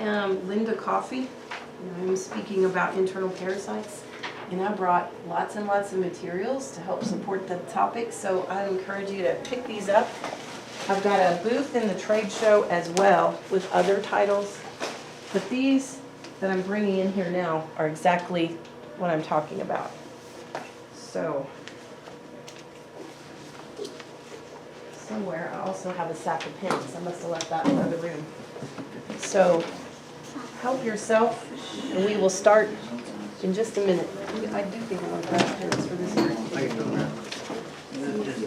am Linda Coffey, and I'm speaking about internal parasites. And I brought lots and lots of materials to help support the topic, so I encourage you to pick these up. I've got a booth in the trade show as well with other titles, but these that I'm bringing in here now are exactly what I'm talking about. So, somewhere I also have a sack of pens. I must have left that in the other room. So, help yourself, and we will start in just a minute. I do think I'm going to grab pens for this here.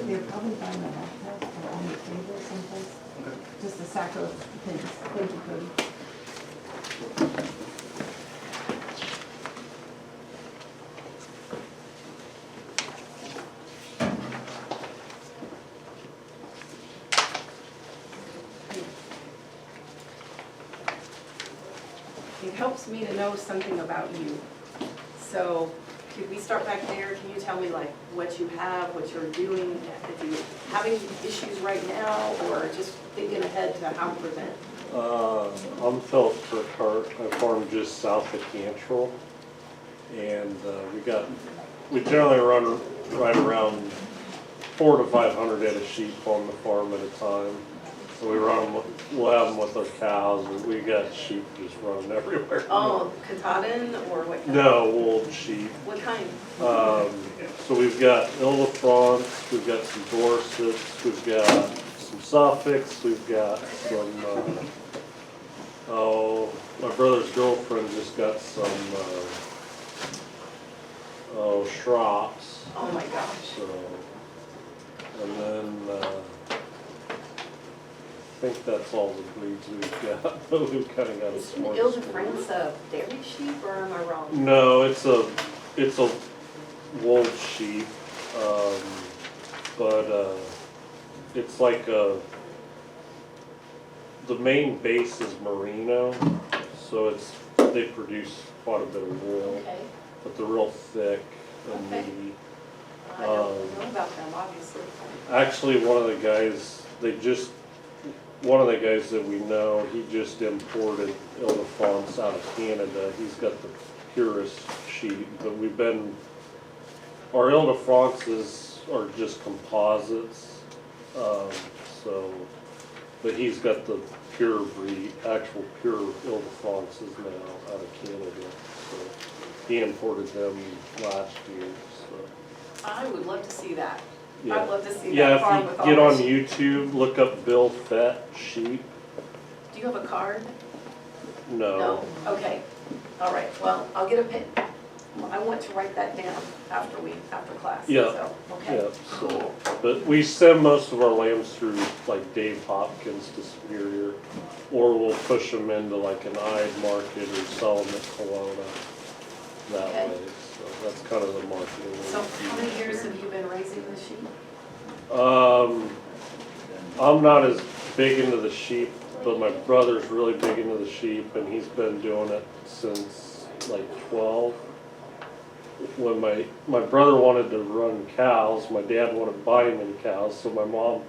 They're probably by my laptop or on the table someplace. Just a sack of pens. Thank you, Cody. It helps me to know something about you. So, could we start back there? Can you tell me like what you have, what you're doing, if you're having issues right now, or just thinking ahead to how to prevent? I'm Philip Burkhart. I farm just south of Cantrell, and we generally run right around 400 to 500 head of sheep on the farm at a time. So we'll have them with our cows, and we got sheep just running everywhere. Oh, Katahdin or what kind? No, wool sheep. What kind? So we've got Ile-de-France, we've got some Dorsets, we've got some Suffolks, we've got some, my brother's girlfriend just got some, Schrops. Oh my gosh. So, and then, I think that's all the breeds we've got, but we've kind of got a Is small. Ile-de-France a dairy sheep, or am I wrong? No, it's a wool sheep, but it's like the main base is merino, so they produce quite a bit of wool, Okay. but they're real thick and Okay. meaty. I don't know about them, obviously. Actually, one of the guys that we know, he just imported Ile-de-France out of Canada. He's got the purest sheep, but our Ile-de-France's are just composites. But he's got the pure breed, actual pure Ile-de-France's now out of Canada. So he imported them last year, so. I would love to see that. Yeah. I'd love to see Yeah, that farm if with you all get on this. YouTube, look up Bill Fett sheep. Do you have a card? No. Okay. All right. Well, I'll get a pen. I want to write that down after class. Yeah. So, okay. Yeah, so, but we send most of our lambs through like Dave Hopkins to Superior, or we'll push them into like an Ide market or sell them at Kelowna that Okay. way. So that's kind of the marketing. So how many years have you been raising the sheep? I'm not as big into the sheep, but my brother's really big into the sheep, and he's been doing it since like 12. When my brother wanted to run cows, my dad wanted to buy him any cows, so my mom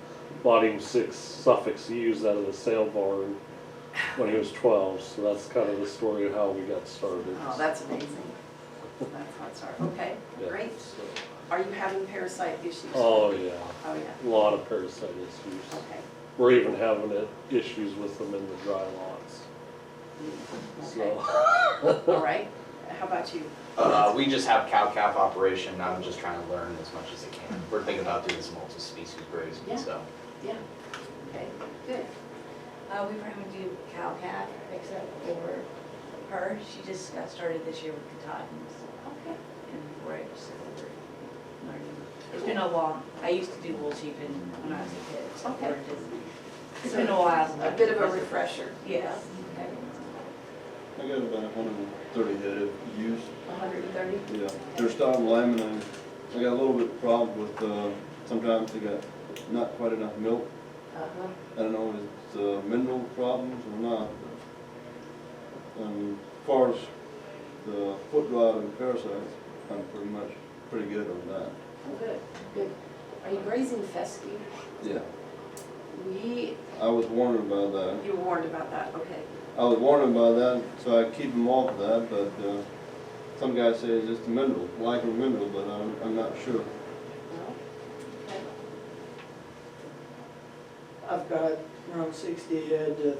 bought him 6 Suffolk ewes out of the sale barn when he was 12. So that's kind of the story of how we got started. Oh, that's amazing. That's how it started. Okay, Yeah, great. so. Are you having parasite issues? Oh yeah, Oh, yeah. a lot of parasite issues. Okay. We're even having issues with them in the dry lots. Okay. So. All right. How about you? We just have cow-calf operation. I'm just trying to learn as much as I can. We're thinking about doing some multi-species grazing, Yeah. so. Yeah. Okay, good. We were having to do cow-calf, except for her. She just got started this year with Katahdins Okay. and 4-H, so we're learning. It's been a long, I used to do wool sheeping when I was a kid, so Okay. it's been a while. A bit of a refresher. Yes. Okay. I got about 130 head of ewes. 130? Yeah, they're starting lambing. I got a little bit of problem with, sometimes they got not quite enough milk. Uh-huh. I don't know if it's mineral problems or not. And as far as the foot rot and parasites, I'm pretty good on that. Oh, good, good. Are you grazing fescue? Yeah, We, I was warned about that. you were warned about that, okay. I was warned about that, so I keep them off of that, but, some guys say it's just a mineral, like a mineral, but I'm not sure. No? Okay. I've got around 60 head of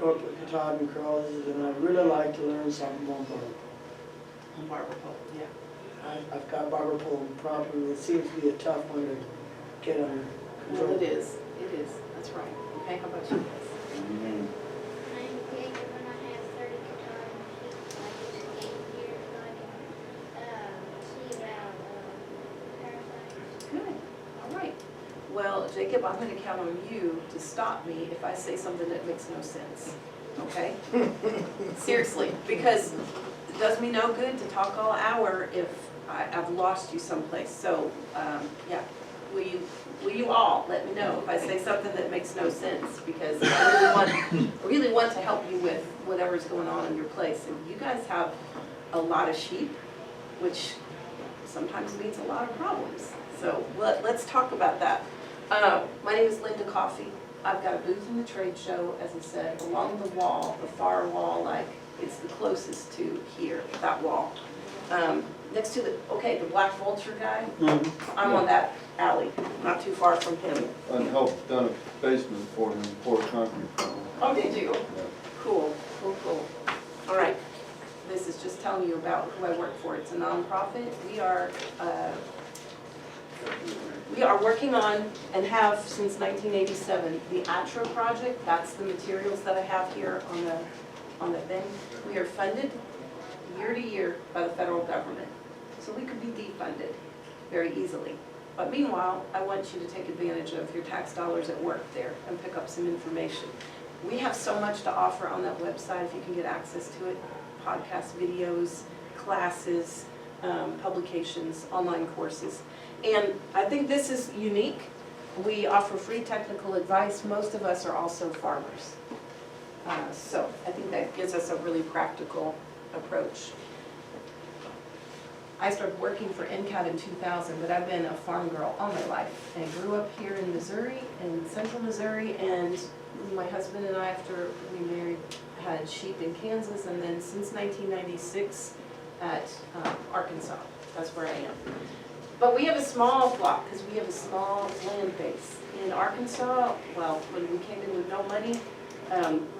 Norfolk cotton crosses, and I'd really like to learn something on barber. On barber pole, yeah. I've got barber pole problem. It seems to be a tough one to get under Well, control. it is, that's right. Okay, how about you guys? Mhm. I'm big when I have 30 guitar machines, I just gave here so I can see about parasites. Good, all right. Well, Jacob, I'm gonna count on you to stop me if I say something that makes no sense, okay? Seriously, because it does me no good to talk all hour if I've lost you someplace. So, yeah, will you all let me know if I say something that makes no sense? Because I really want to help you with whatever's going on in your place. And you guys have a lot of sheep, which sometimes means a lot of problems. So let's talk about that. My name is Linda Coffey. I've got a booth in the trade show, as I said, along the wall, the far wall, like it's the closest to here, that wall. Next to the Black Vulture guy, I'm on that alley, not too far from him. I helped done a basement for him, poured concrete for him. Oh, did you? Yeah. Cool. All right, this is just telling you about who I work for. It's a nonprofit. We are working on, and have since 1987, the ATRA project. That's the materials that I have here on the thing. We are funded year to year by the federal government. So we could be defunded very easily. But meanwhile, I want you to take advantage of your tax dollars at work there and pick up some information. We have so much to offer on that website if you can get access to it. Podcast videos, classes, publications, online courses. And I think this is unique. We offer free technical advice. Most of us are also farmers. So I think that gives us a really practical approach. I started working for NCAT in 2000, but I've been a farm girl all my life. And grew up here in Missouri, in central Missouri, and my husband and I, after we married, had sheep in Kansas, and then since 1996 at Arkansas. That's where I am. But we have a small flock, because we have a small land base. In Arkansas, well, when we came in with no money,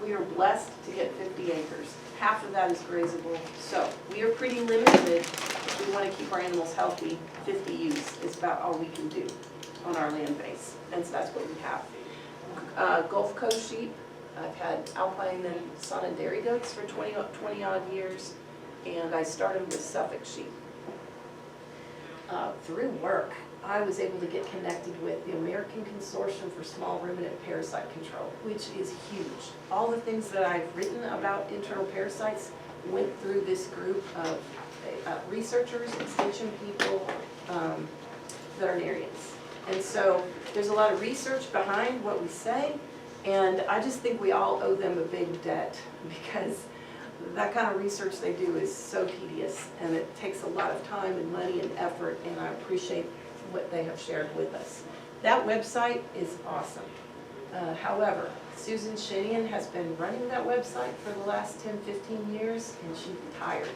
we are blessed to get 50 acres. Half of that is grazable, so we are pretty limited. If we want to keep our animals healthy, 50 ewes is about all we can do on our land base, and so that's what we have. Gulf Coast sheep, I've had Alpine and Sana dairy goats for 20 odd years, and I started with Suffolk sheep. Through work, I was able to get connected with the American Consortium for Small Ruminant Parasite Control, which is huge. All the things that I've written about internal parasites went through this group of researchers, extension people, veterinarians. And so there's a lot of research behind what we say, and I just think we all owe them a big debt, because that kind of research they do is so tedious, and it takes a lot of time and money and effort, and I appreciate what they have shared with us. That website is awesome. However, Susan Shinian has been running that website for the last 10, 15 years, and she retired.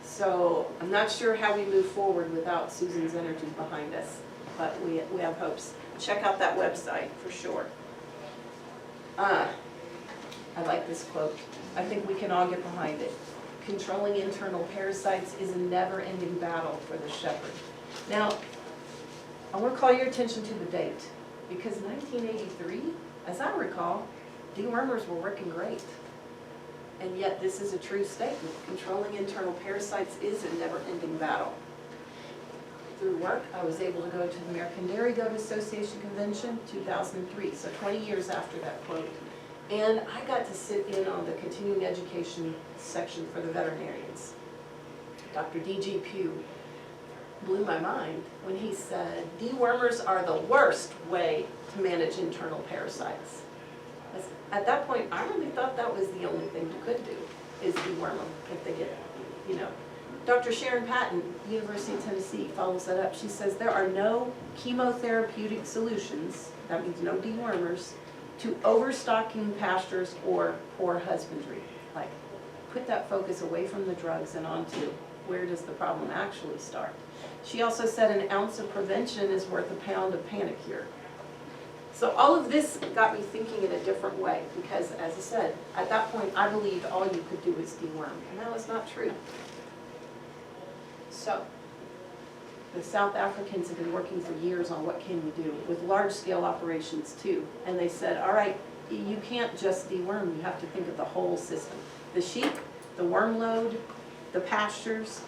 So I'm not sure how we move forward without Susan's energy behind us, but we have hopes. Check out that website for sure. I like this quote. I think we can all get behind it. Controlling internal parasites is a never-ending battle for the shepherd. Now, I want to call your attention to the date, because 1983, as I recall, dewormers were working great. And yet this is a true statement. Controlling internal parasites is a never-ending battle. Through work, I was able to go to the American Dairy Goat Association Convention, 2003, so 20 years after that quote. And I got to sit in on the continuing education section for the veterinarians. Dr. D.G. Pugh blew my mind when he said, dewormers are the worst way to manage internal parasites. At that point, I really thought that was the only thing you could do, is deworm them if they get, you know. Dr. Sharon Patton, University of Tennessee, follows that up. She says there are no chemotherapeutic solutions, that means no dewormers, to overstocking pastures or poor husbandry. Like, put that focus away from the drugs and onto where does the problem actually start. She also said an ounce of prevention is worth a pound of panic cure. So all of this got me thinking in a different way, because as I said, at that point I believed all you could do was deworm, and that was not true. So, the South Africans have been working for years on what can you do, with large-scale operations too. And they said, all right, you can't just deworm, you have to think of the whole system. The sheep, the worm load, the pastures,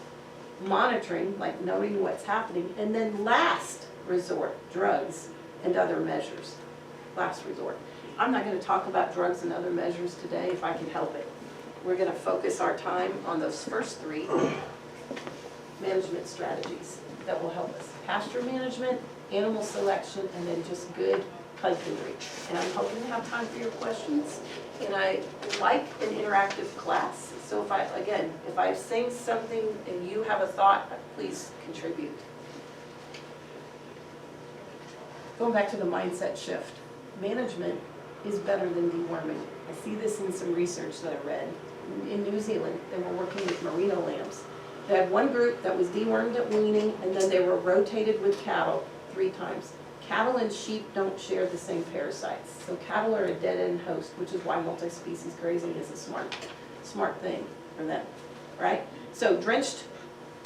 monitoring, like knowing what's happening, and then last resort, drugs and other measures. Last resort. I'm not going to talk about drugs and other measures today if I can help it. We're going to focus our time on those first three management strategies that will help us. Pasture management, animal selection, and then just good husbandry. And I'm hoping to have time for your questions. And I like an interactive class. So if I say something and you have a thought, please contribute. Going back to the mindset shift. Management is better than deworming. I see this in some research that I read. In New Zealand, they were working with merino lambs. They had one group that was dewormed at weaning, and then they were rotated with cattle 3 times. Cattle and sheep don't share the same parasites. So cattle are a dead-end host, which is why multi-species grazing is a smart thing for them, right? So drenched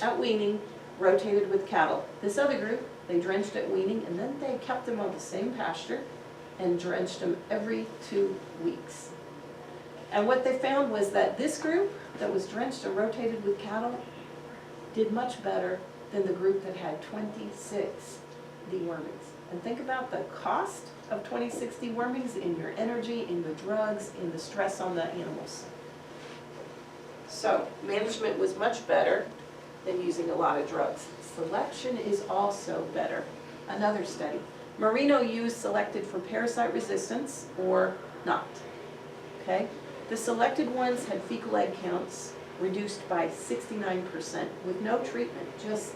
at weaning, rotated with cattle. This other group, they drenched at weaning, and then they kept them on the same pasture and drenched them every 2 weeks. And what they found was that this group that was drenched and rotated with cattle did much better than the group that had 26 dewormings. And think about the cost of 26 dewormings in your energy, in the drugs, in the stress on the animals. So management was much better than using a lot of drugs. Selection is also better. Another study. Merino ewes selected for parasite resistance or not. Okay? The selected ones had fecal egg counts reduced by 69% with no treatment, just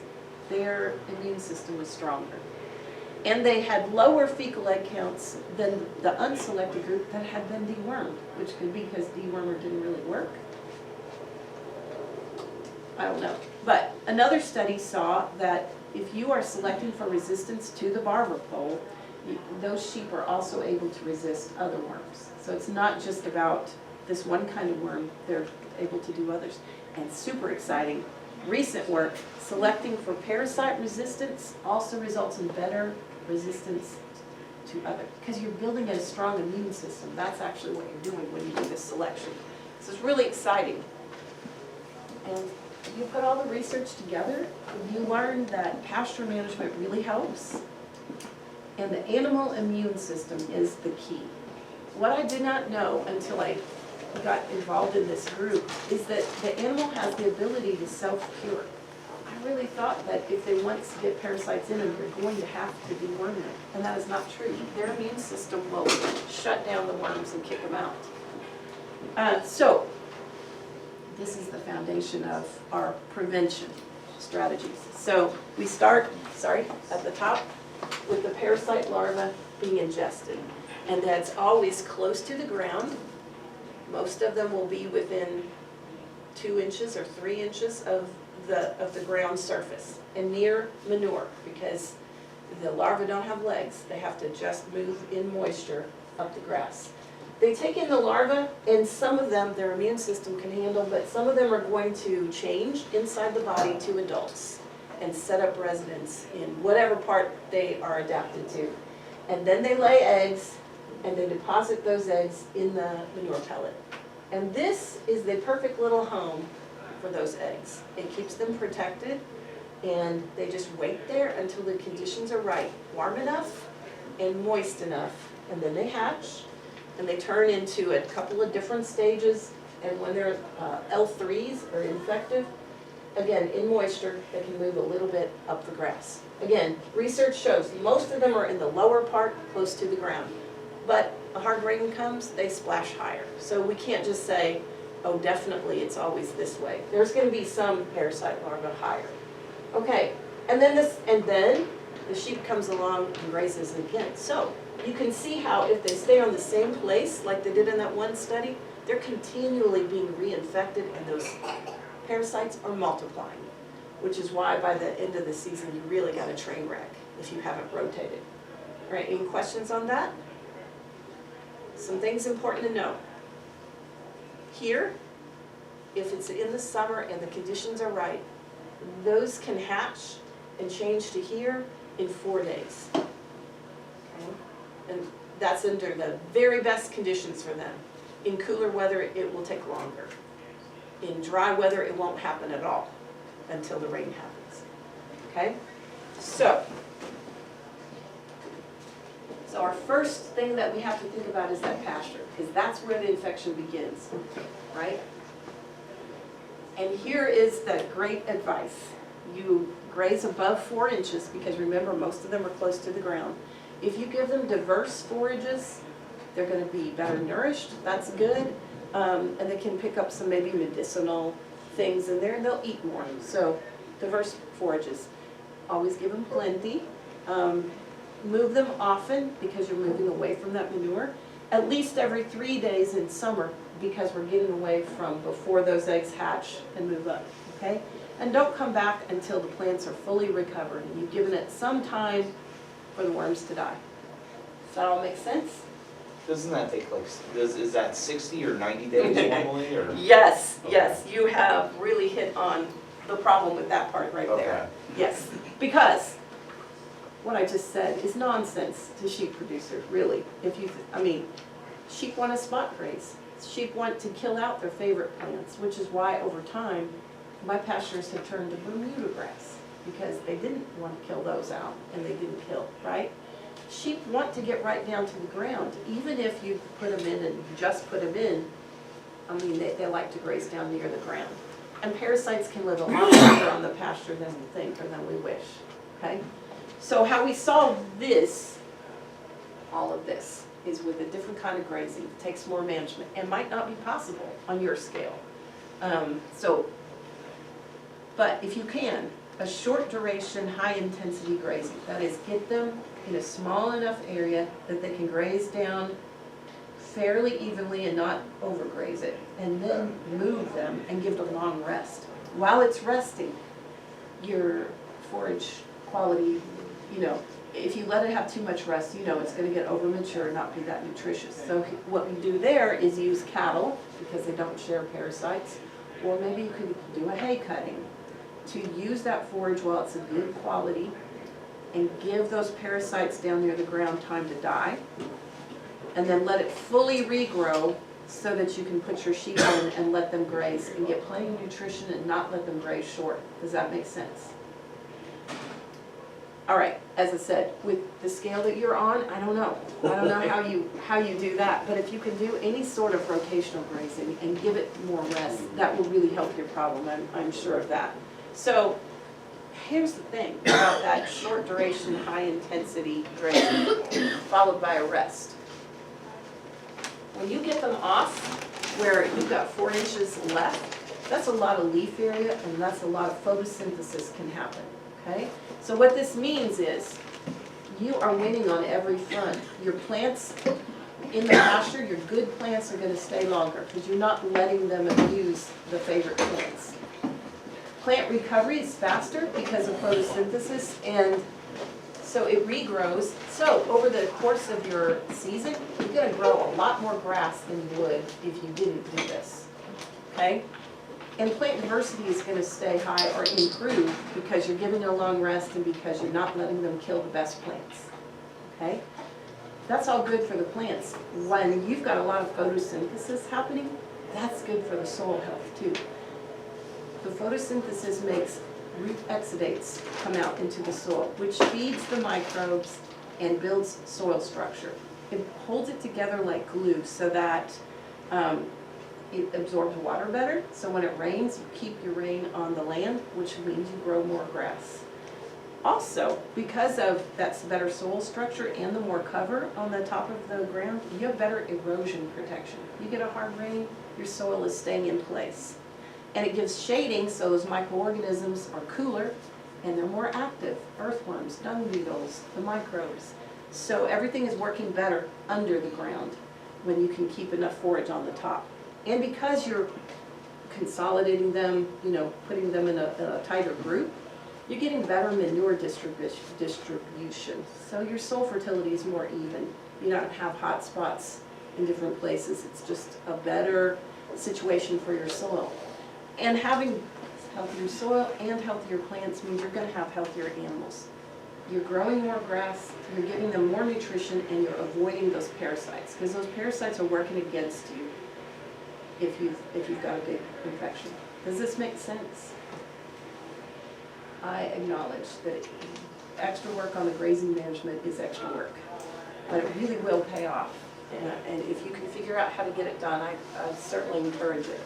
their immune system was stronger. And they had lower fecal egg counts than the unselected group that had been dewormed, which could be because dewormer didn't really work. I don't know. But another study saw that if you are selecting for resistance to the barber pole, those sheep are also able to resist other worms. So it's not just about this one kind of worm, they're able to do others. And super exciting, recent work, selecting for parasite resistance also results in better resistance to others. Because you're building a strong immune system. That's actually what you're doing when you do this selection. So it's really exciting. And you put all the research together, you learn that pasture management really helps. And the animal immune system is the key. What I did not know until I got involved in this group is that the animal has the ability to self-cure. I really thought that if they once get parasites in them, you're going to have to deworm them. And that is not true. Their immune system will shut down the worms and kick them out. So this is the foundation of our prevention strategies. So we start, at the top with the parasite larva being ingested. And that's always close to the ground. Most of them will be within 2 inches or 3 inches of the ground surface and near manure, because the larvae don't have legs. They have to just move in moisture up the grass. They take in the larvae, and some of them their immune system can handle, but some of them are going to change inside the body to adults and set up residence in whatever part they are adapted to. And then they lay eggs, and they deposit those eggs in the manure pellet. And this is the perfect little home for those eggs. It keeps them protected, and they just wait there until the conditions are right, warm enough and moist enough, and then they hatch, and they turn into a couple of different stages, and when they're L3s or infective, again, in moisture, they can move a little bit up the grass. Again, research shows most of them are in the lower part, close to the ground. But a hard rain comes, they splash higher. So we can't just say, oh, definitely it's always this way. There's going to be some parasite larvae higher. Okay, and then the sheep comes along and grazes again. So you can see how if they stay on the same place, like they did in that one study, they're continually being reinfected and those parasites are multiplying, which is why by the end of the season, you really got a train wreck if you haven't rotated. All right, any questions on that? Some things important to know. Here, if it's in the summer and the conditions are right, those can hatch and change to here in 4 days. Okay? And that's under the very best conditions for them. In cooler weather, it will take longer. In dry weather, it won't happen at all until the rain happens. Okay? So our first thing that we have to think about is that pasture, because that's where the infection begins, right? And here is the great advice. You graze above 4 inches, because remember, most of them are close to the ground. If you give them diverse forages, they're gonna be better nourished, that's good. And they can pick up some maybe medicinal things in there and they'll eat more. So diverse forages. Always give them plenty. Move them often because you're moving away from that manure. At least every 3 days in summer because we're getting away from before those eggs hatch and move up, okay? And don't come back until the plants are fully recovered and you've given it some time for the worms to die. Does that all make sense? Doesn't that take like, is that 60 or 90 days normally, or? Yes, Okay. yes, you have really hit on the problem with that part right there. Okay. Yes, because what I just said is nonsense to sheep producers, really. If you, I mean, sheep want to spot graze. Sheep want to kill out their favorite plants, which is why over time, my pastures have turned to Bermuda grass because they didn't want to kill those out and they didn't kill, right? Sheep want to get right down to the ground, even if you put them in and just put them in. I mean, they like to graze down near the ground. And parasites can live a lot longer on the pasture than we think or than we wish, okay? So how we solve this, all of this, is with a different kind of grazing. It takes more management and might not be possible on your scale. But if you can, a short duration, high intensity grazing, that is get them in a small enough area that they can graze down fairly evenly and not overgraze it, and then move them and give it a long rest. While it's resting, your forage quality, you know, if you let it have too much rest, you know it's going to get over mature and not be that nutritious. So what we do there is use cattle because they don't share parasites, or maybe you could do a hay cutting to use that forage while it's a good quality and give those parasites down near the ground time to die, and then let it fully regrow so that you can put your sheep in and let them graze and get plenty of nutrition and not let them graze short. Does that make sense? All right, as I said, with the scale that you're on, I don't know. I don't know how you do that, but if you can do any sort of rotational grazing and give it more rest, that will really help your problem, I'm sure of that. So here's the thing about that short duration, high intensity grazing followed by a rest. When you get them off where you've got 4 inches left, that's a lot of leaf area and that's a lot of photosynthesis can happen, okay? So what this means is you are winning on every front. Your plants in the pasture, your good plants are gonna stay longer because you're not letting them abuse the favorite plants. Plant recovery is faster because of photosynthesis, and so it regrows. So over the course of your season, you're going to grow a lot more grass than you would if you didn't do this, okay? And plant diversity is going to stay high or improve because you're giving a long rest and because you're not letting them kill the best plants, okay? That's all good for the plants. When you've got a lot of photosynthesis happening, that's good for the soil health too. The photosynthesis makes root exudates come out into the soil, which feeds the microbes and builds soil structure. It holds it together like glue so that it absorbs water better. So when it rains, you keep your rain on the land, which means you grow more grass. Also, because of that better soil structure and the more cover on the top of the ground, you have better erosion protection. You get a hard rain, your soil is staying in place. And it gives shading so those microorganisms are cooler and they're more active. Earthworms, dung beetles, the microbes. So everything is working better under the ground when you can keep enough forage on the top. And because you're consolidating them, you know, putting them in a tighter group, you're getting better manure distribution. So your soil fertility is more even. You don't have hot spots in different places. It's just a better situation for your soil. And having healthier soil and healthier plants means you're gonna have healthier animals. You're growing more grass, you're giving them more nutrition, and you're avoiding those parasites, because those parasites are working against you if you've got a big infection. Does this make sense? I acknowledge that extra work on the grazing management is extra work, but it really will pay off. And if you can figure out how to get it done, I certainly encourage it.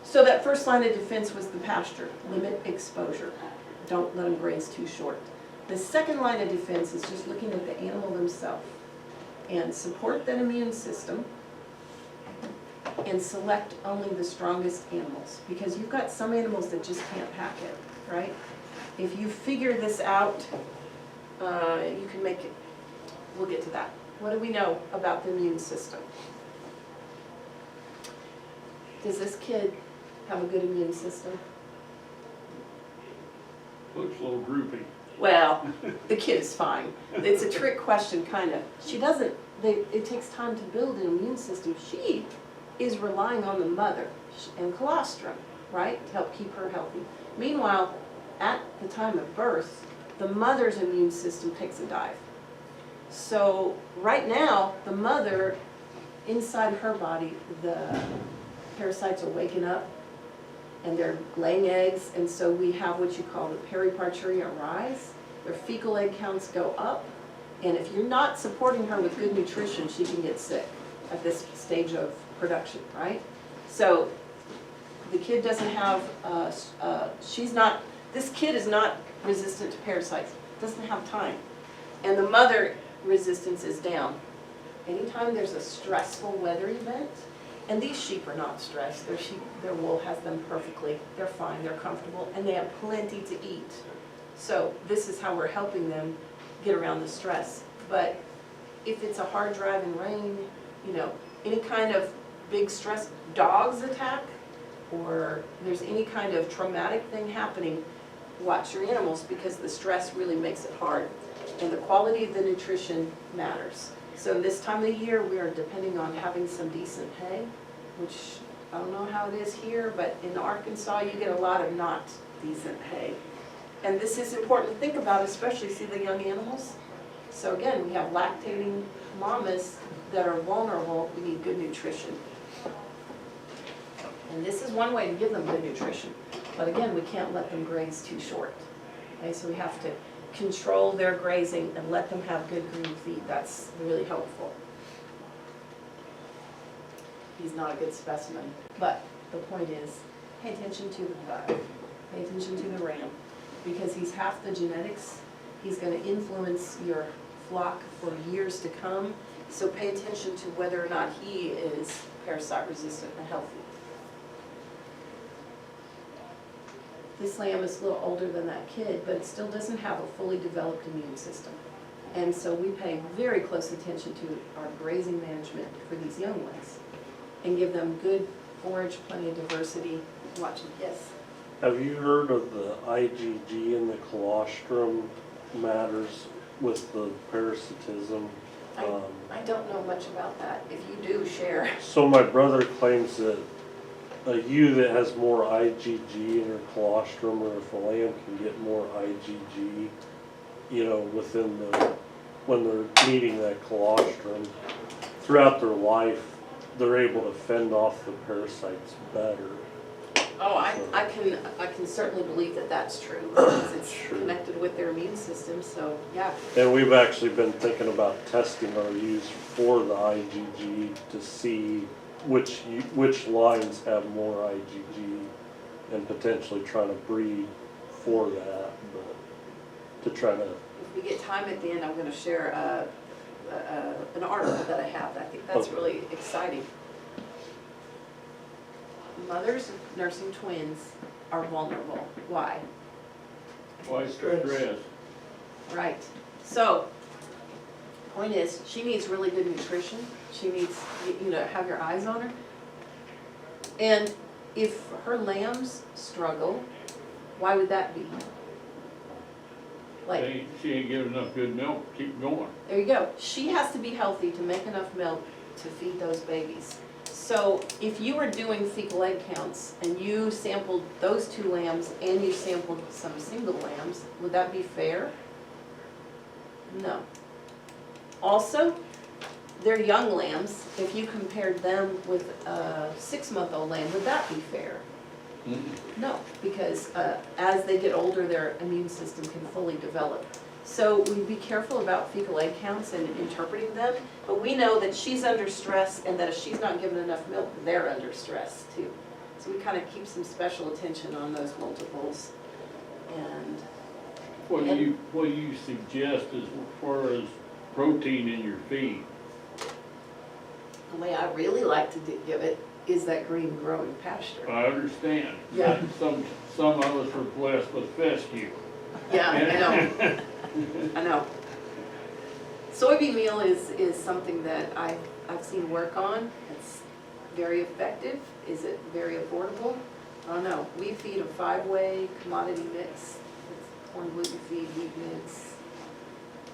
So that first line of defense was the pasture, limit exposure. Don't let them graze too short. The second line of defense is just looking at the animal themselves and support that immune system and select only the strongest animals, because you've got some animals that just can't hack it, right? If you figure this out, you can make it. We'll get to that. What do we know about the immune system? Does this kid have a good immune system? Looks a little droopy. Well, the kid is fine. It's a trick question, kind of. She doesn't, it takes time to build an immune system. She is relying on the mother and colostrum, right, to help keep her healthy. Meanwhile, at the time of birth, the mother's immune system takes a dive. So right now, the mother, inside her body, the parasites are waking up and they're laying eggs, and so we have what you call the periparturia rise. Their fecal egg counts go up, and if you're not supporting her with good nutrition, she can get sick at this stage of production, right? So the kid doesn't have, this kid is not resistant to parasites, doesn't have time. And the mother resistance is down. Anytime there's a stressful weather event, and these sheep are not stressed, their wool has them perfectly, they're fine, they're comfortable, and they have plenty to eat. So this is how we're helping them get around the stress. But if it's a hard drive and rain, you know, any kind of big stress, dogs attack, or there's any kind of traumatic thing happening, watch your animals, because the stress really makes it hard. And the quality of the nutrition matters. So this time of the year, we are depending on having some decent hay, which I don't know how it is here, but in Arkansas, you get a lot of not decent hay. And this is important to think about, especially see the young animals. So again, we have lactating mamas that are vulnerable. We need good nutrition. And this is one way to give them good nutrition. But again, we can't let them graze too short. Okay, so we have to control their grazing and let them have good green feed. That's really helpful. He's not a good specimen, but the point is, pay attention to the buck, pay attention to the ram, because he's half the genetics. He's going to influence your flock for years to come, so pay attention to whether or not he is parasite resistant and healthy. This lamb is a little older than that kid, but it still doesn't have a fully developed immune system. And so we pay very close attention to our grazing management for these young ones and give them good forage, plenty of diversity. Watch them. Yes? Have you heard of the IgG and the colostrum matters with the parasitism? I don't know much about that. If you do, share. So my brother claims that a ewe that has more IgG in her colostrum, or if a lamb can get more IgG, you know, within when they're eating that colostrum, throughout their life, they're able to fend off the parasites better. Oh, I can certainly believe that that's true, because it's connected with their immune system, so yeah. And we've actually been thinking about testing our ewes for the IgG to see which lines have more IgG, and potentially trying to breed for that, but to try to. If we get time at the end, I'm going to share an article that I have. I think that's really exciting. Mothers nursing twins are vulnerable. Why? Why stress? Right. So point is, she needs really good nutrition. She needs, you know, have your eyes on her. And if her lambs struggle, why would that be? Like, She ain't giving enough good milk, keep going. there you go. She has to be healthy to make enough milk to feed those babies. So if you were doing fecal egg counts and you sampled those 2 lambs and you sampled some single lambs, would that be fair? No. Also, they're young lambs. If you compared them with a 6-month-old lamb, would that be fair? No, because as they get older, their immune system can fully develop. So we'd be careful about fecal egg counts and interpreting them, but we know that she's under stress and that if she's not given enough milk, they're under stress too. So we kind of keep some special attention on those multiples. And What do you suggest as far as protein in your feed? the way I really like to give it is that green growing pasture. I understand. Yeah. Some of us are blessed with fescue. Yeah, I know. I know. Soybean meal is something that I've seen work on. It's very effective. Is it very affordable? I don't know. We feed a 5-way commodity mix. It's corn, gluten feed, wheat mix.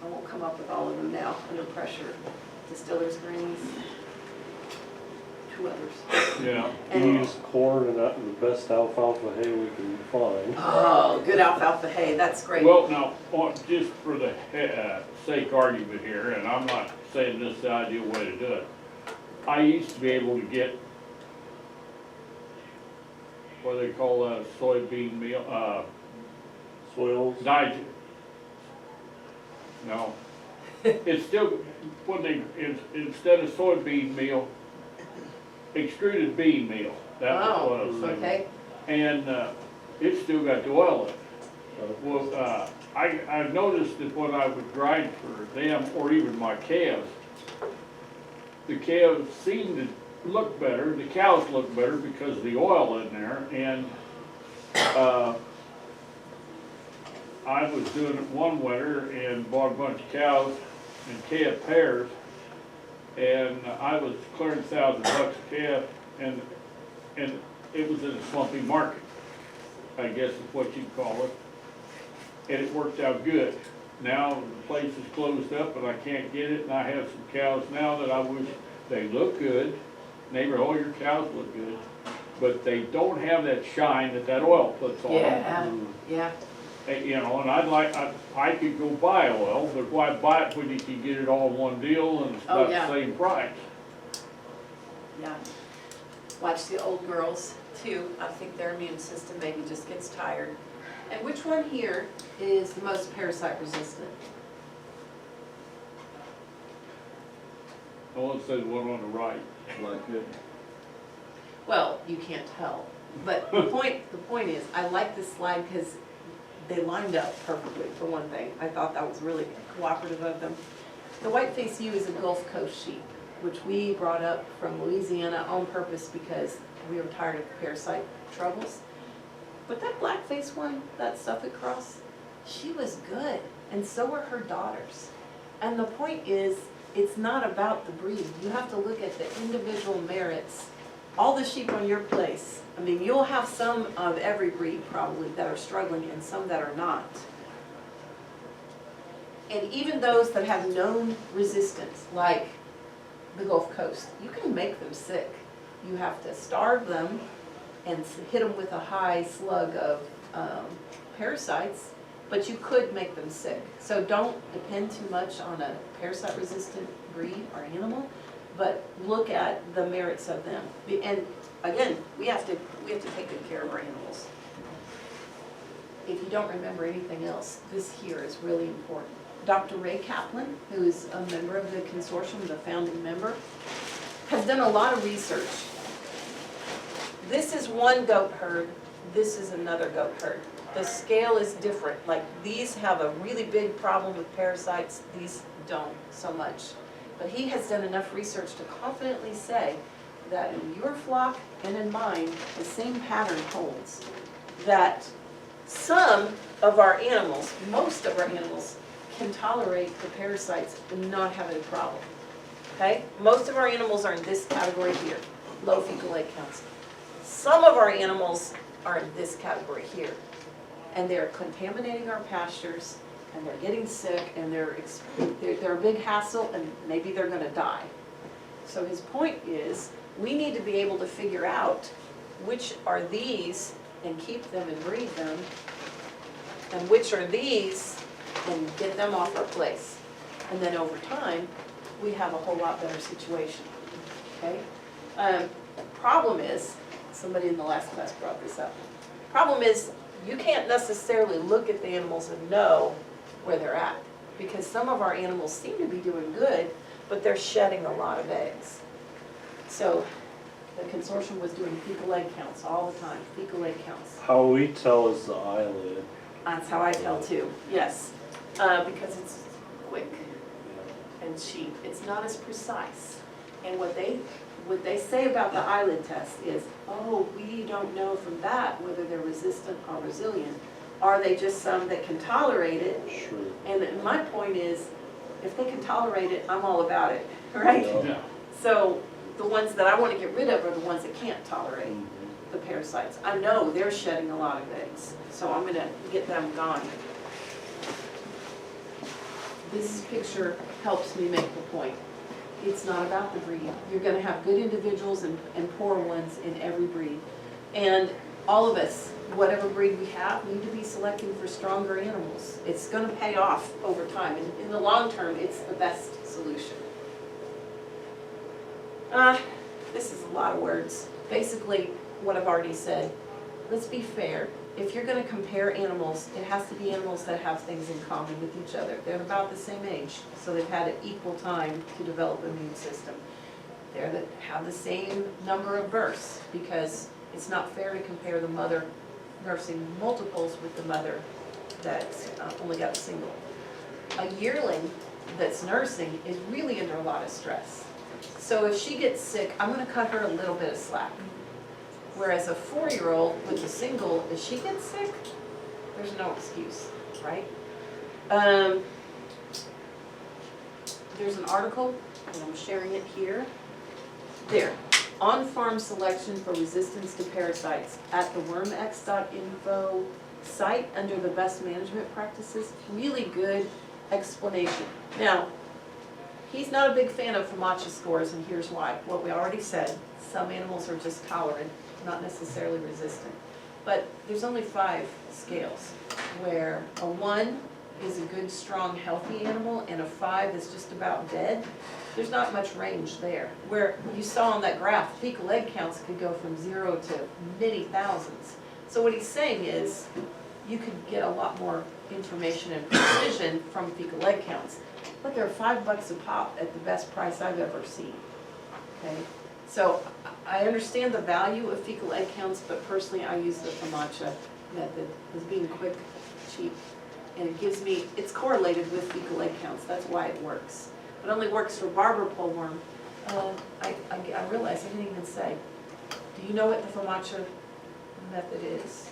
I won't come up with all of them now, under pressure. Distiller's grains, 2 others. Yeah. And- We use corn and the best alfalfa hay we can find. Oh, good alfalfa hay, that's great. Well, now, just for the sake argument here, and I'm not saying this is the ideal way to do it. I used to be able to get what they call soybean meal, Soils, no. It's still, instead of soybean meal, extruded bean meal. That's what I was saying. Okay, And it's still got the oil in it. Well, I've noticed that when I would grind for them, or even my calves, the calves seem to look better, the cows look better because of the oil in there, and I was doing it one winter and bought a bunch of cows and calf pairs, and I was clearing $1,000 a calf, and it was in a slumpy market, I guess is what you'd call it, and it worked out good. Now the place is closed up and I can't get it, and I have some cows now that I wish they look good. Neighbor, all your cows look good, but they don't have that shine that oil puts on them. yeah. You know, and I could go buy oil, but why buy it when you can get it all in one deal and it's Oh, about yeah. the same price? Yeah. Watch the old girls too. I think their immune system maybe just gets tired. And which one here is the most parasite resistant? I want to say the one on the right. Like it. Well, you can't tell. But the point is, I like this slide because they lined up perfectly, for one thing. I thought that was really cooperative of them. The white-faced ewe is a Gulf Coast sheep, which we brought up from Louisiana on purpose because we were tired of parasite troubles. But that black-faced one, that Suffolk cross, she was good, and so were her daughters. And the point is, it's not about the breed. You have to look at the individual merits. All the sheep on your place, I mean, you'll have some of every breed probably that are struggling and some that are not. And even those that have known resistance, like the Gulf Coast, you can make them sick. You have to starve them and hit them with a high slug of parasites, but you could make them sick. So don't depend too much on a parasite-resistant breed or animal, but look at the merits of them. And again, we have to take good care of our animals. If you don't remember anything else, this here is really important. Dr. Ray Kaplan, who is a member of the consortium, the founding member, has done a lot of research. This is one goat herd, this is another goat herd. The scale is different, like these have a really big problem with parasites, these don't so much. But he has done enough research to confidently say that in your flock and in mine, the same pattern holds. That some of our animals, most of our animals, can tolerate the parasites and not have any problem. Okay? Most of our animals are in this category here, low fecal egg counts. Some of our animals are in this category here. And they're contaminating our pastures, and they're getting sick, and they're a big hassle, and maybe they're gonna die. So his point is, we need to be able to figure out which are these and keep them and breed them, and which are these and get them off our place. And then over time, we have a whole lot better situation, okay? Problem is, somebody in the last class brought this up. Problem is, you can't necessarily look at the animals and know where they're at, because some of our animals seem to be doing good, but they're shedding a lot of eggs. So the consortium was doing fecal egg counts all the time, fecal egg counts. How we tell is the eyelid. That's how I tell too, yes, because it's quick and cheap. It's not as precise. And what they say about the eyelid test is, oh, we don't know from that whether they're resistant or resilient. Are they just some that can tolerate it? Sure. And my point is, if they can tolerate it, I'm all about it, right? Yeah. Yeah. So the ones that I want to get rid of are the ones that can't tolerate Mhm. the parasites. I know they're shedding a lot of eggs, so I'm gonna get them gone. This picture helps me make the point. It's not about the breed. You're gonna have good individuals and poor ones in every breed. And all of us, whatever breed we have, need to be selecting for stronger animals. It's gonna pay off over time, and in the long term, it's the best solution. This is a lot of words. Basically, what I've already said. Let's be fair. If you're gonna compare animals, it has to be animals that have things in common with each other. They're about the same age, so they've had an equal time to develop an immune system. They're that have the same number of births, because it's not fair to compare the mother nursing multiples with the mother that's only got a single. A yearling that's nursing is really under a lot of stress. So if she gets sick, I'm gonna cut her a little bit of slack. Whereas a 4-year-old with a single, if she gets sick, there's no excuse, right? There's an article, and I'm sharing it here. There, on-farm selection for resistance to parasites at the wormx.info site under the best management practices. Really good explanation. Now, he's not a big fan of FAMACHA scores, and here's why. What we already said, some animals are just tolerant, not necessarily resistant. But there's only 5 scales, where a 1 is a good, strong, healthy animal, and a 5 is just about dead. There's not much range there. Where you saw on that graph, fecal egg counts could go from 0 to many thousands. So what he's saying is, you could get a lot more information and precision from fecal egg counts. But they're $5 a pop at the best price I've ever seen, okay? So I understand the value of fecal egg counts, but personally I use the FAMACHA method as being quick, cheap, and it gives me, it's correlated with fecal egg counts, that's why it works. It only works for barber pole worm. I realized I didn't even say, do you know what the FAMACHA method is?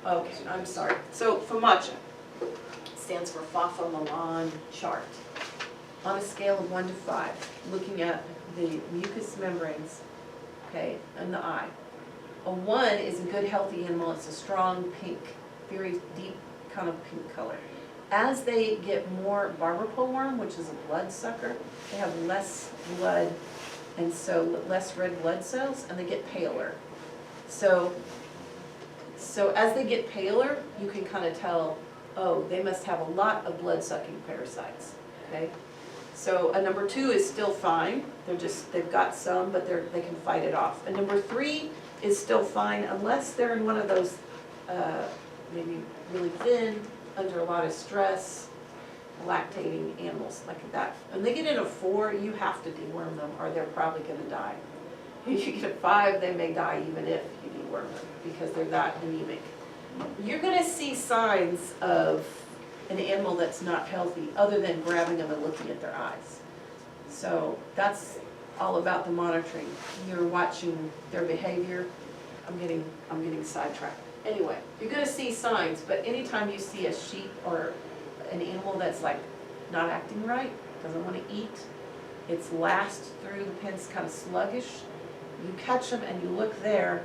Okay, I'm sorry. So FAMACHA stands for Fafa Milan chart. On a scale of 1 to 5, looking at the mucous membranes, okay, in the eye. A 1 is a good healthy animal, it's a strong pink, very deep kind of pink color. As they get more barber pole worm, which is a blood sucker, they have less blood and so less red blood cells, and they get paler. So as they get paler, you can kind of tell, oh, they must have a lot of blood-sucking parasites, okay? So a number 2 is still fine. They've got some, but they can fight it off. A number 3 is still fine unless they're in one of those maybe really thin, under a lot of stress, lactating animals like that. When they get in a 4, you have to deworm them or they're probably gonna die. If you get a 5, they may die even if you deworm them because they're that anemic. You're gonna see signs of an animal that's not healthy other than grabbing them and looking at their eyes. So that's all about the monitoring. You're watching their behavior. I'm getting sidetracked. Anyway, you're gonna see signs, but anytime you see a sheep or an animal that's like not acting right, doesn't want to eat, it's last through the pen's kind of sluggish, you catch them and you look there,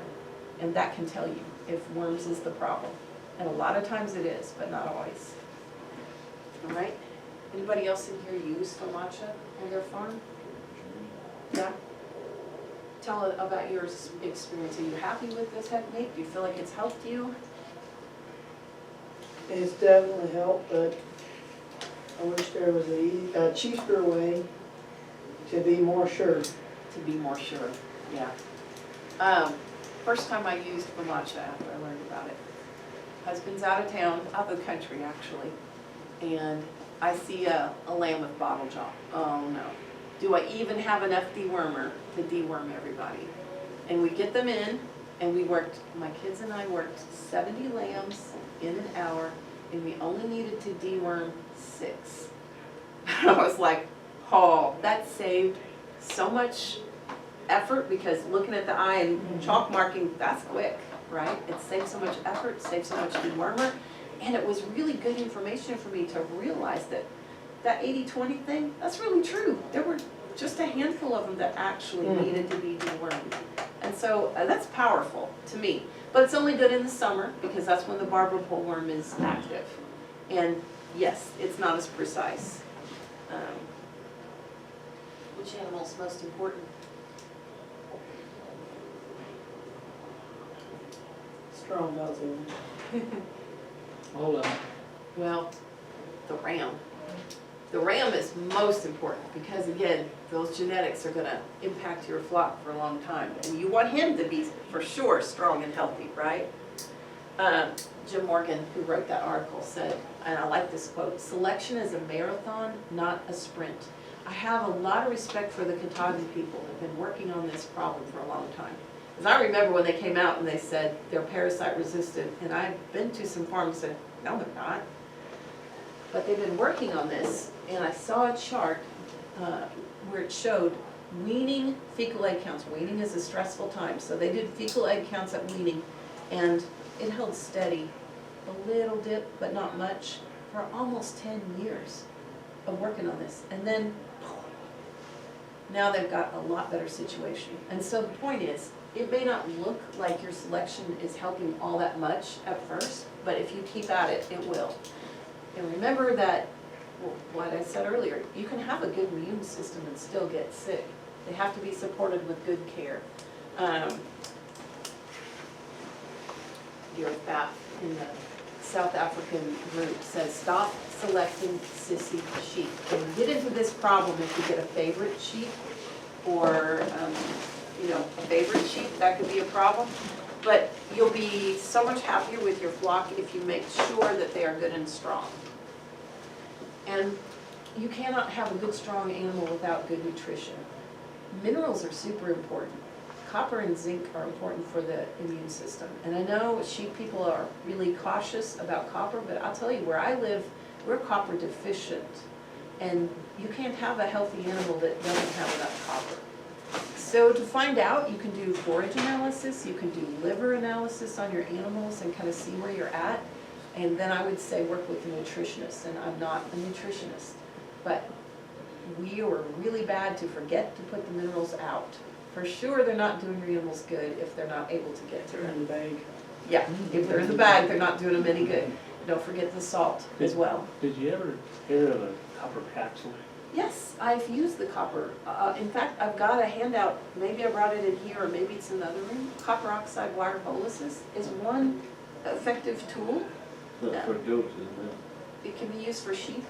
and that can tell you if worms is the problem. And a lot of times it is, but not always. All right? Anybody else in here use Famacha on their farm? Yeah? Tell us about your experience. Are you happy with this technique? Do you feel like it's helped you? It's definitely helped, but I wish there was a cheaper way to be more sure. To be more sure, yeah. First time I used Famacha after I learned about it. Husband's out of town, out of the country actually, and I see a lamb with bottle jaw. Oh no. Do I even have enough dewormer to deworm everybody? And we get them in, and we worked, my kids and I worked 70 lambs in an hour, and we only needed to deworm 6. I was like, oh, that saved so much effort, because looking at the eye and chalk marking, that's quick, right? It saves so much effort, saves so much dewormer, and it was really good information for me to realize that that 80-20 thing, that's really true. There were just a handful of them that actually needed to be dewormed. And so that's powerful to me. But it's only good in the summer, because that's when the barber pole worm is active. And yes, it's not as precise. Which animal is most important? Strong doesn't. Hold on. Well, the ram. The ram is most important, because again, those genetics are gonna impact your flock for a long time. And you want him to be, for sure, strong and healthy, right? Jim Morgan, who wrote that article, said, and I like this quote, "Selection is a marathon, not a sprint." I have a lot of respect for the Katahdin people that have been working on this problem for a long time. Because I remember when they came out and they said they're parasite resistant, and I've been to some farms and said, no, they're not. But they've been working on this, and I saw a chart where it showed weaning fecal egg counts. Weaning is a stressful time, so they did fecal egg counts at weaning, and it held steady, a little dip, but not much, for almost 10 years of working on this. And then, now they've got a lot better situation. And so the point is, it may not look like your selection is helping all that much at first, but if you keep at it, it will. And remember that, well, what I said earlier, you can have a good immune system and still get sick. They have to be supported with good care. Your BAF in the South African group says, stop selecting sissy sheep. And you get into this problem if you get a favorite sheep or, a favorite sheep, that could be a problem. But you'll be so much happier with your flock if you make sure that they are good and strong. And you cannot have a good, strong animal without good nutrition. Minerals are super important. Copper and zinc are important for the immune system. And I know sheep people are really cautious about copper, but I'll tell you, where I live, we're copper deficient. And you can't have a healthy animal that doesn't have enough copper. So to find out, you can do forage analysis, you can do liver analysis on your animals and kind of see where you're at. And then I would say work with a nutritionist, and I'm not a nutritionist. But we are really bad to forget to put the minerals out. For sure, they're not doing your animals good if they're not able to get to They're in them. the bag. Yeah, if they're in the bag, they're not doing them any good. Don't forget the salt as well. Did you ever hear of a copper capsule? Yes, I've used the copper. In fact, I've got a handout, maybe I brought it in here, or maybe it's in the other room. Copper oxide wire boluses is one effective tool. That's for goats, isn't it? It can be used for sheep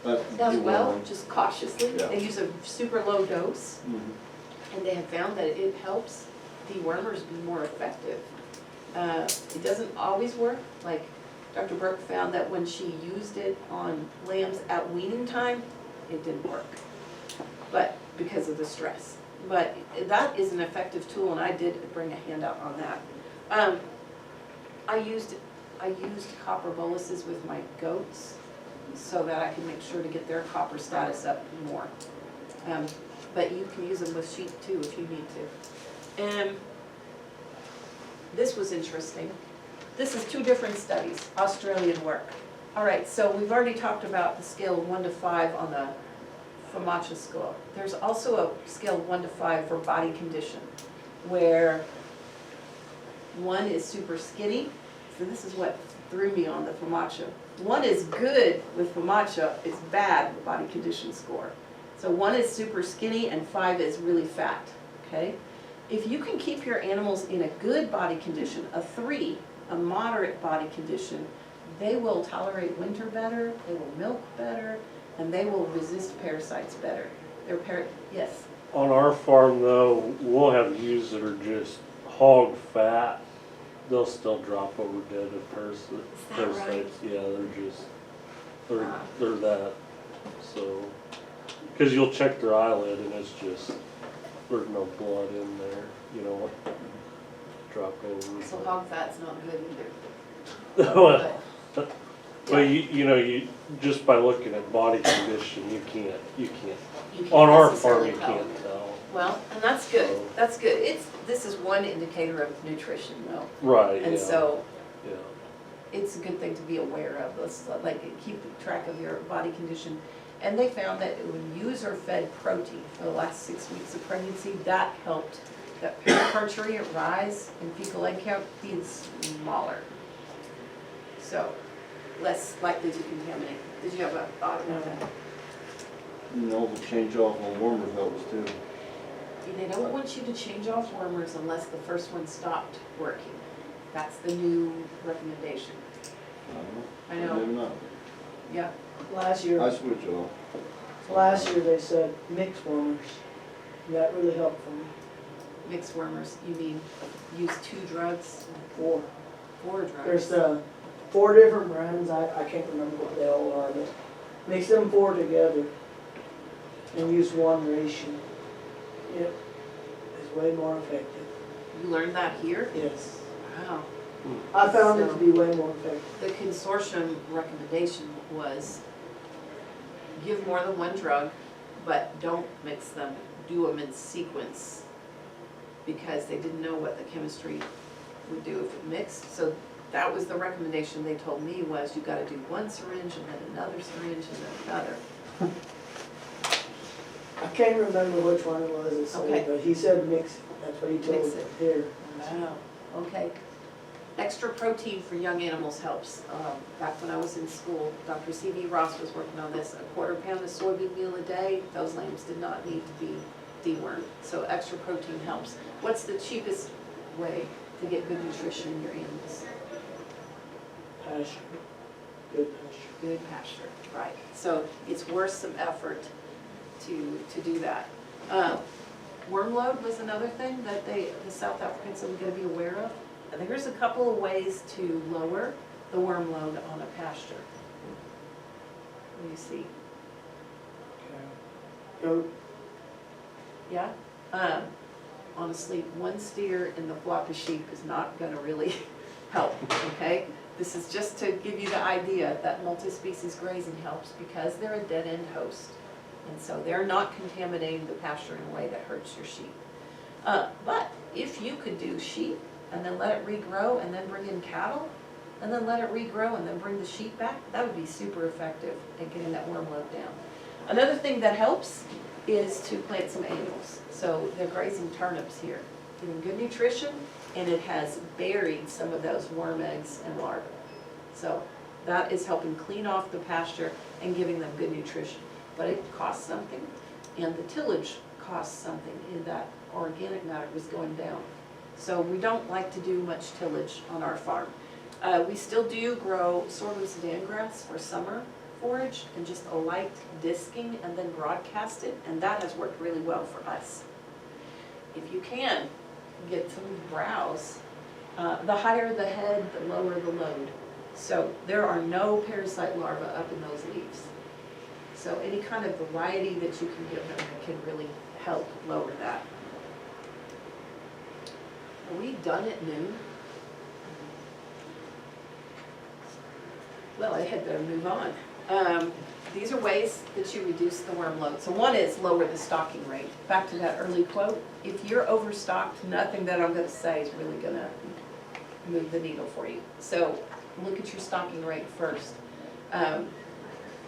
That's as well, deworming. just cautiously. Yeah. They use a super low dose, Mhm. and they have found that it helps dewormers be more effective. It doesn't always work. Like Dr. Burke found that when she used it on lambs at weaning time, it didn't work, but because of the stress. But that is an effective tool, and I did bring a handout on that. I used copper boluses with my goats so that I can make sure to get their copper status up more. But you can use them with sheep too if you need to. This was interesting. This is 2 different studies, Australian work. All right, so we've already talked about the scale of 1 to 5 on the FAMACHA scale. There's also a scale of 1 to 5 for body condition, where 1 is super skinny. So this is what threw me on the FAMACHA. 1 is good with FAMACHA, it's bad with body condition score. So 1 is super skinny and 5 is really fat, okay? If you can keep your animals in a good body condition, a 3, a moderate body condition, they will tolerate winter better, they will milk better, and they will resist parasites better. Yes, On our farm though, we'll have ewes that are just hog fat. They'll still drop over dead of that right? parasites. Yeah, they're Wow. that. So, cause you'll check their eyelid and it's just, there's no blood in there, you know, drop over. so hog fat's not good either. Well, But, but you just by looking at body condition, you can't, you can't on our farm, necessarily you tell. can't tell. Well, and that's good, that's good. This is one indicator of nutrition though. Right, And yeah, so yeah. it's a good thing to be aware of. Let's like keep track of your body condition. And they found that when ewes are fed protein for the last 6 weeks of pregnancy, that helped that pericardial rise and fecal egg count be smaller. So less likely to contaminate. Did you have a thought about that? No, the change off on warmer helps too. They don't want you to change off wormers unless the first one stopped working. That's the new recommendation. I know. Maybe not. Yeah. Last year, I switch off. they said mix warmers. That really helped for me. Mixed wormers, you mean use 2 drugs? 4. 4 drugs? There's 4 different brands, I can't remember what they all are, but mix them 4 together and use 1 ratio. It is way more effective. You learned that here? Yes. Wow. I found it to be way more effective. The consortium recommendation was give more than 1 drug, but don't mix them, do them in sequence, because they didn't know what the chemistry would do if it mixed. So that was the recommendation they told me was you gotta do 1 syringe and then another syringe and then another. I can't remember which one it was that said Okay. it, but he said mix it. That's what he told Mix me it. here. Wow, okay. Extra protein for young animals helps. Back when I was in school, Dr. C.V. Ross was working on this. A 1/4 pound of soybean meal a day, those lambs did not need to be dewormed. So extra protein helps. What's the cheapest way to get good nutrition in your animals? Pasture. Good pasture. Good pasture, right. So it's worth some effort to do that. Worm load was another thing that the South Africans are going to be aware of. And there's a couple of ways to lower the worm load on a pasture. What do you see? Goat. Yeah? Honestly, 1 steer in the flock of sheep is not going to really help, okay? This is just to give you the idea that multi-species grazing helps because they're a dead-end host. And so they're not contaminating the pasture in a way that hurts your sheep. But if you could do sheep and then let it regrow and then bring in cattle and then let it regrow and then bring the sheep back, that would be super effective at getting that worm load down. Another thing that helps is to plant some annuals. So they're grazing turnips here, getting good nutrition, and it has buried some of those worm eggs and larvae. So that is helping clean off the pasture and giving them good nutrition. But it costs something, and the tillage costs something in that organic matter was going down. So we don't like to do much tillage on our farm. We still do grow sorghum Sudan grass for summer forage and just a light disking and then broadcast it, and that has worked really well for us. If you can get some browse, the higher the head, the lower the load. So there are no parasite larvae up in those leaves. So any kind of variety that you can give them can really help lower that. Are we done at noon? Well, I had better move on. These are ways that you reduce the worm load. So one is lower the stocking rate. Back to that early quote, if you're overstocked, nothing that I'm going to say is really going to move the needle for you. So look at your stocking rate first.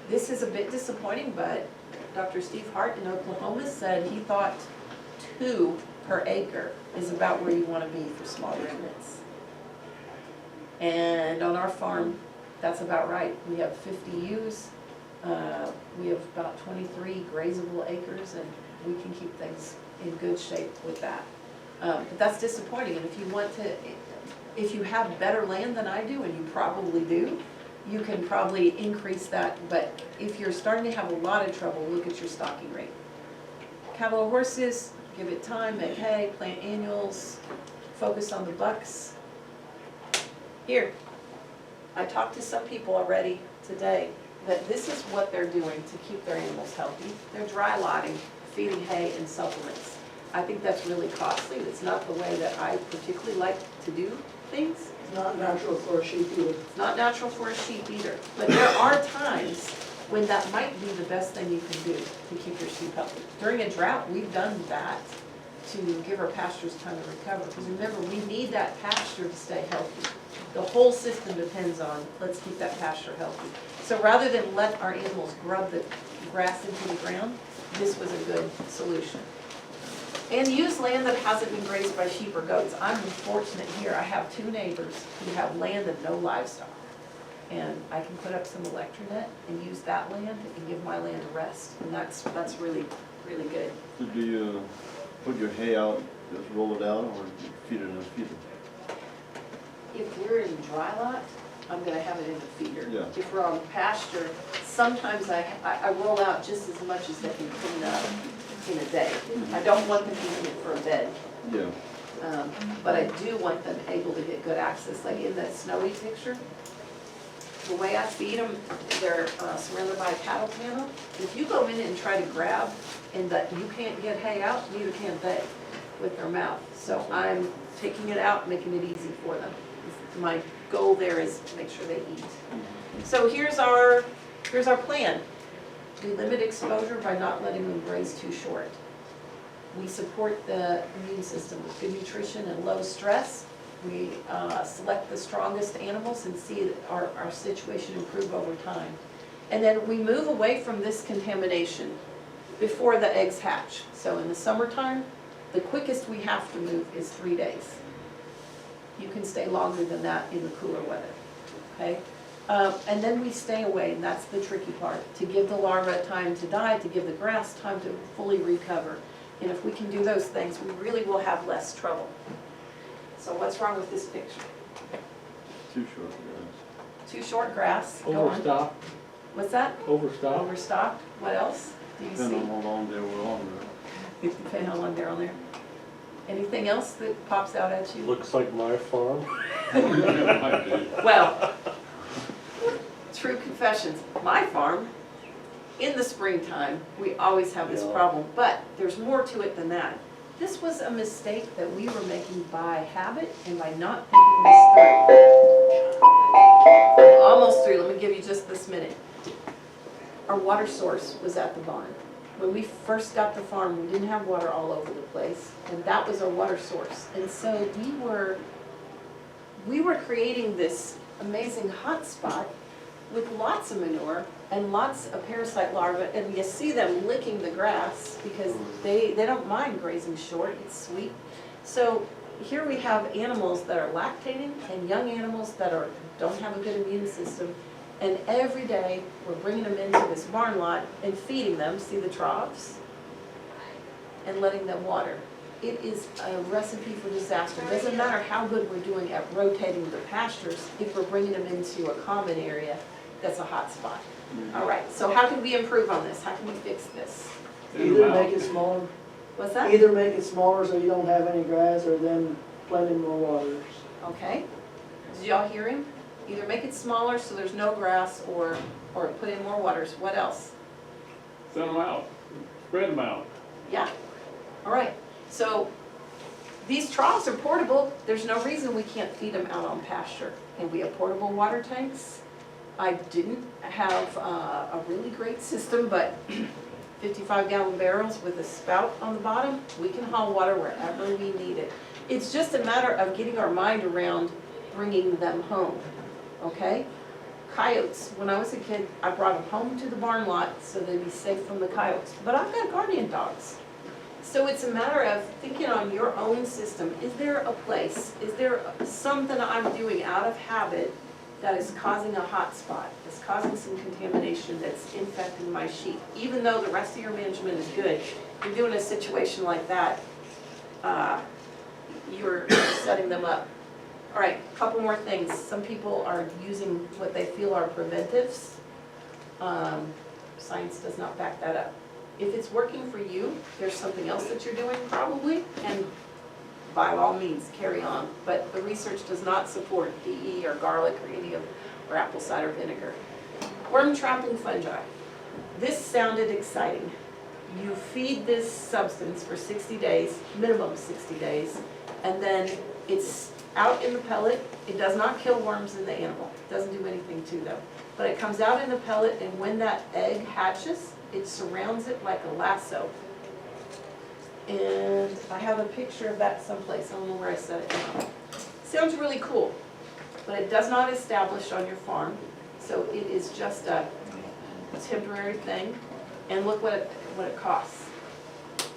This is a bit disappointing, but Dr. Steve Hart in Oklahoma said he thought 2 per acre is about where you want to be for small ruminants. And on our farm, that's about right. We have 50 ewes. We have about 23 grazable acres, and we can keep things in good shape with that. But that's disappointing, and if you have better land than I do, and you probably do, you can probably increase that, but if you're starting to have a lot of trouble, look at your stocking rate. Cattle or horses, give it time, make hay, plant annuals, focus on the bucks. Here, I talked to some people already today that this is what they're doing to keep their animals healthy. They're dry lotting, feeding hay and supplements. I think that's really costly. It's not the way that I particularly like to do things. It's not natural for a sheep either. It's not natural for a sheep either. But there are times when that might be the best thing you can do to keep your sheep healthy. During a drought, we've done that to give our pastures time to recover. Because remember, we need that pasture to stay healthy. The whole system depends on, let's keep that pasture healthy. So rather than let our animals grub the grass into the ground, this was a good solution. And use land that hasn't been grazed by sheep or goats. I'm fortunate here, I have 2 neighbors who have land and no livestock. And I can put up some electronet and use that land and give my land a rest. And that's really, really good. So do you put your hay out, just roll it out, or do you feed it in a feeder? If we're in dry lot, I'm gonna have it in a feeder. Yeah. If we're on pasture, sometimes I roll out just as much as they can clean up in a day. I don't want them using it for a bed, Yeah. but I do want them able to get good access. Like in that snowy picture, the way I feed them, they're surrounded by a cattle panel. If you go in and try to grab and that you can't get hay out, neither can they with their mouth. So I'm taking it out, making it easy for them. My goal there is to make sure they eat. So here's our plan. We limit exposure by not letting them graze too short. We support the immune system with good nutrition and low stress. We select the strongest animals and see our situation improve over time. And then we move away from this contamination before the eggs hatch. So in the summertime, the quickest we have to move is 3 days. You can stay longer than that in the cooler weather, okay? And then we stay away, and that's the tricky part, to give the larvae time to die, to give the grass time to fully recover. And if we can do those things, we really will have less trouble. So what's wrong with this picture? Too short grass. Too short grass, go on. Overstocked, What's that? overstocked. Overstocked, what else do you Depending see? on how long they were on there. Depending on how long they're on there. Anything else that pops out at you? Looks like my farm. Well, true confessions, my farm, in the springtime, we always have this Yeah. problem, but there's more to it than that. This was a mistake that we were making by habit and by not thinking this through. Almost through, let me give you just this minute. Our water source was at the barn. When we first got the farm, we didn't have water all over the place, and that was our water source. And so we were creating this amazing hot spot with lots of manure and lots of parasite larvae, and you see them licking the grass because they don't mind grazing short, it's sweet. So here we have animals that are lactating and young animals that don't have a good immune system. And every day, we're bringing them into this barn lot and feeding them, see the troughs, and letting them water. It is a recipe for disaster. It doesn't matter how good we're doing at rotating the pastures if we're bringing them into a common area that's a hot spot. All right, so how can we improve on this? How can we fix this? Either make it smaller, What's that? either make it smaller so you don't have any grass, or then plenty more waters. Okay. Did y'all hear him? Either make it smaller so there's no grass, or put in more waters. What else? Send them out, spread them out. Yeah, all right. So these troughs are portable. There's no reason we can't feed them out on pasture. And we have portable water tanks. I didn't have a really great system, but 55-gallon barrels with a spout on the bottom, we can haul water wherever we need it. It's just a matter of getting our mind around bringing them home, okay? Coyotes, when I was a kid, I brought them home to the barn lot so they'd be safe from the coyotes. But I've got guardian dogs. So it's a matter of thinking on your own system. Is there a place, is there something I'm doing out of habit that is causing a hot spot, that's causing some contamination, that's infecting my sheep? Even though the rest of your management is good, you're doing a situation like that, you're setting them up. All right, a couple more things. Some people are using what they feel are preventives. Science does not back that up. If it's working for you, there's something else that you're doing probably, and by all means, carry on. But the research does not support DE or garlic or any of, or apple cider vinegar. Worm trapping fungi. This sounded exciting. You feed this substance for 60 days, minimum 60 days, and then it's out in the pellet. It does not kill worms in the animal. It doesn't do anything to them. But it comes out in the pellet, and when that egg hatches, it surrounds it like a lasso. And I have a picture of that someplace. I don't know where I set it down. Sounds really cool, but it does not establish on your farm. So it is just a temporary thing. And look what it costs.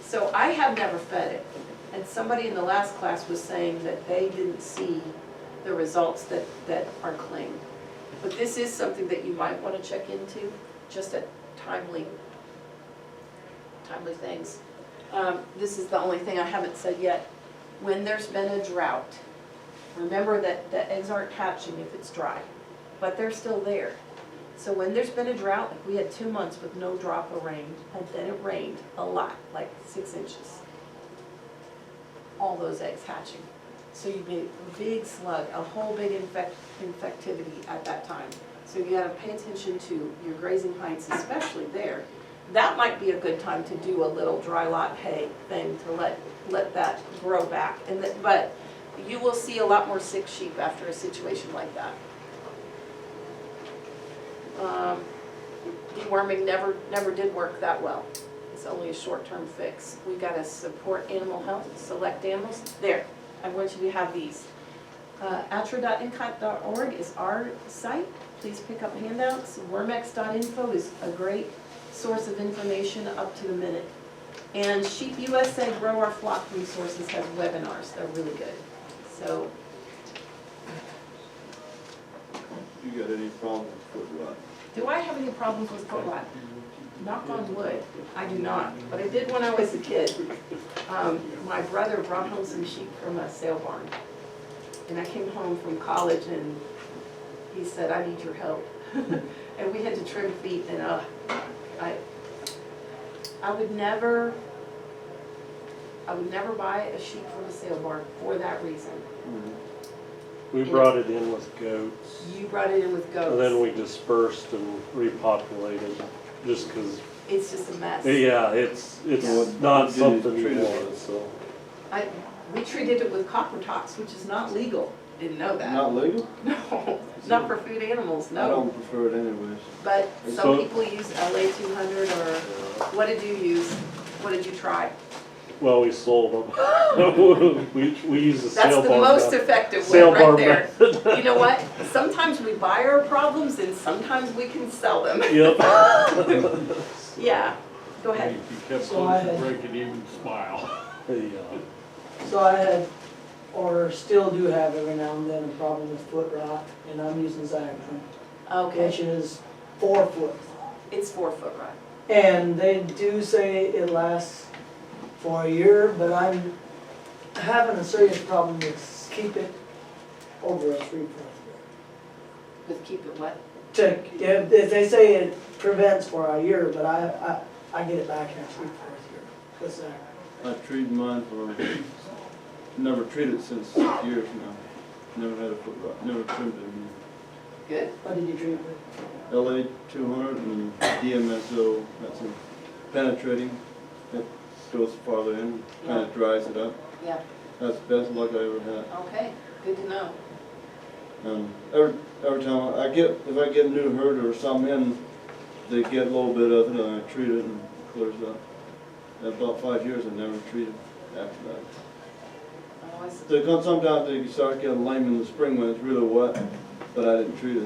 So I have never fed it. And somebody in the last class was saying that they didn't see the results that are claimed. But this is something that you might want to check into, just at timely things. This is the only thing I haven't said yet. When there's been a drought, remember that the eggs aren't hatching if it's dry, but they're still there. So when there's been a drought, like we had 2 months with no drop of rain, and then it rained a lot, like 6 inches. All those eggs hatching. So you get a big slug, a whole big infectivity at that time. So you gotta pay attention to your grazing heights, especially there. That might be a good time to do a little dry lot hay thing to let that grow back. But you will see a lot more sick sheep after a situation like that. Deworming never did work that well. It's only a short-term fix. We gotta support animal health, select animals. There, I want you to have these. Atra.incat.org is our site. Please pick up handouts. Wormex.info is a great source of information up to the minute. And Sheep USA Grow Our Flock Resources has webinars. They're really good. So, You got any problems with foot rot? do I have any problems with foot rot? Knock on wood, I do not, but I did when I was a kid. My brother brought home some sheep from a sale barn. And I came home from college and he said, I need your help. And we had to trim feet, and I would never buy a sheep from a sale barn for that reason. We brought it in with goats, You brought it in with goats. and then we dispersed and repopulated, just because, It's just a mess. yeah, it's Yeah. not Did you something treat you it want, with- so. We treated it with copper tox, which is not legal. Didn't know that. Not legal? No, not for food animals, I no. don't prefer it anyways. But And some so- people use LA 200 or, what did you use? What did you try? Well, we sold them. We use the That's sale the bar most method. effective Sale one bar right there. method. You know what? Sometimes we buy our problems and sometimes we can sell them. Yep. Yeah, go ahead. You kept So I close to had- break it even smile. Yeah. So I had, or still do have every now and then, a problem with foot rot, and I'm using Zyaclone, Okay, which is 4 foot. it's 4 foot rot. And they do say it lasts for a year, but I'm having a serious problem with keep it over a 3/4 year. With keep it what? If they say it prevents for a year, but I get it back in a 3/4 year. What's that? I've treated mine for, never treated since 6 years now. Never had a foot rot, never trimmed it. Good. What did you treat with? LA 200 and DMSO, that's a penetrating, it goes farther in, kind of dries it up. Yeah, That's the best luck I ever had. okay, good to know. Every time if I get a new herd or some in, they get a little bit of it and I treat it and it clears up. About 5 years I never treated after that. Oh, I see. Sometimes they start getting lame in the spring when it's really wet, but I didn't treat it.